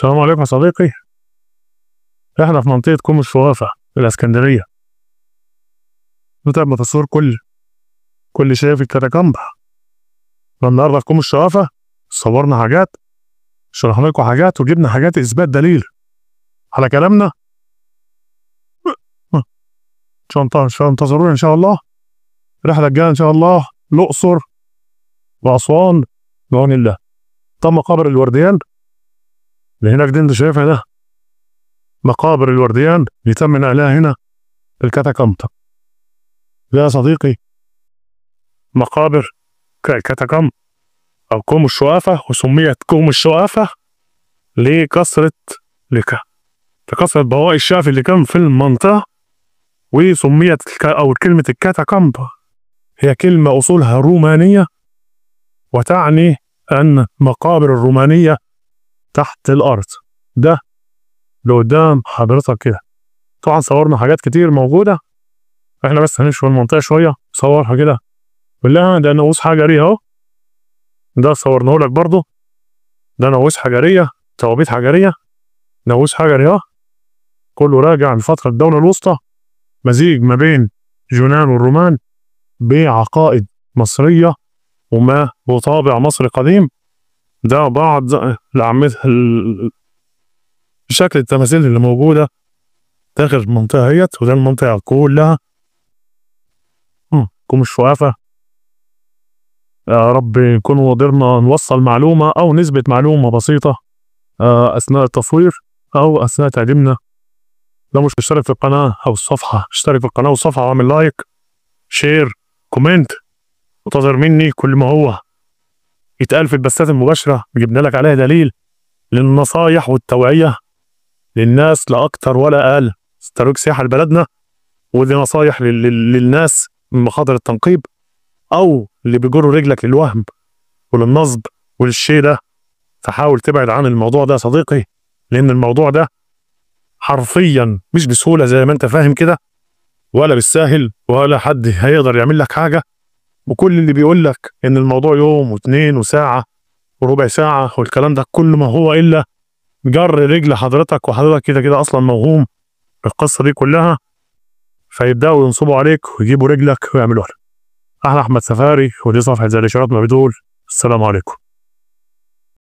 السلام عليكم يا صديقي. احنا في منطقة كوم الشوافة في الاسكندرية. نتعب تصوير كل شيء في الكاتاكامب. النهارده في كوم الشوافة صورنا حاجات، شرحنا لكم حاجات، وجبنا حاجات اثبات دليل على كلامنا. ان شاء انتظرونا ان شاء الله. الرحلة الجاية ان شاء الله الاقصر واسوان بعون الله. طب مقابر الورديان اللي هناك دي انت شايفها، ده مقابر الورديان اللي تم نقلها هنا الكاتاكامب. يا صديقي مقابر كاتاكامب أو كوم الشوافة، وسميت كوم الشوافة لكثرة بواقي الشعب اللي كان في المنطقة. وسميت أو كلمة الكاتاكامب هي كلمة أصولها رومانية، وتعني أن مقابر الرومانية تحت الأرض. ده اللي قدام حضرتك كده. طبعا صورنا حاجات كتير موجودة، احنا بس هنشوف المنطقة شوية صورها كده كلها. ده ناموس حجري اهو، ده صورناه لك برضه، ده ناموس حجرية، توابيت حجرية، ناموس حجري اهو، كله راجع لفترة الدولة الوسطى، مزيج ما بين اليونان والرومان بعقائد مصرية وطابع مصري قديم. ده بعض شكل التماثيل اللي موجودة داخل المنطقة هيت. وده المنطقة كلها كوم الشوافة. يا رب نكون قدرنا نوصل معلومة أو نثبت معلومة بسيطة أثناء التصوير أو أثناء تعليمنا. لو مش مشترك في القناة أو الصفحة، اشترك في القناة والصفحة واعمل لايك شير كومنت. انتظر مني كل ما هو يتقال في البثات المباشرة، جبنا لك عليها دليل للنصايح والتوعية للناس لا أكتر ولا أقل. ترويج سياحة لبلدنا، ودي نصايح للناس من مخاطر التنقيب أو اللي بيجروا رجلك للوهم وللنصب وللشيء ده. فحاول تبعد عن الموضوع ده يا صديقي، لأن الموضوع ده حرفيا مش بسهولة زي ما انت فاهم كده، ولا بالساهل، ولا حد هيقدر يعمل لك حاجة. وكل اللي بيقول لك ان الموضوع يوم واثنين وساعة وربع ساعة والكلام ده كل ما هو الا جر رجل حضرتك، وحضرتك كده كده اصلا موهوم القصة دي كلها. فيبدأوا ينصبوا عليك ويجيبوا رجلك ويعملوا لك. احنا احمد سفاري، ودي صفحة زي الاشارات ما بتقول. السلام عليكم.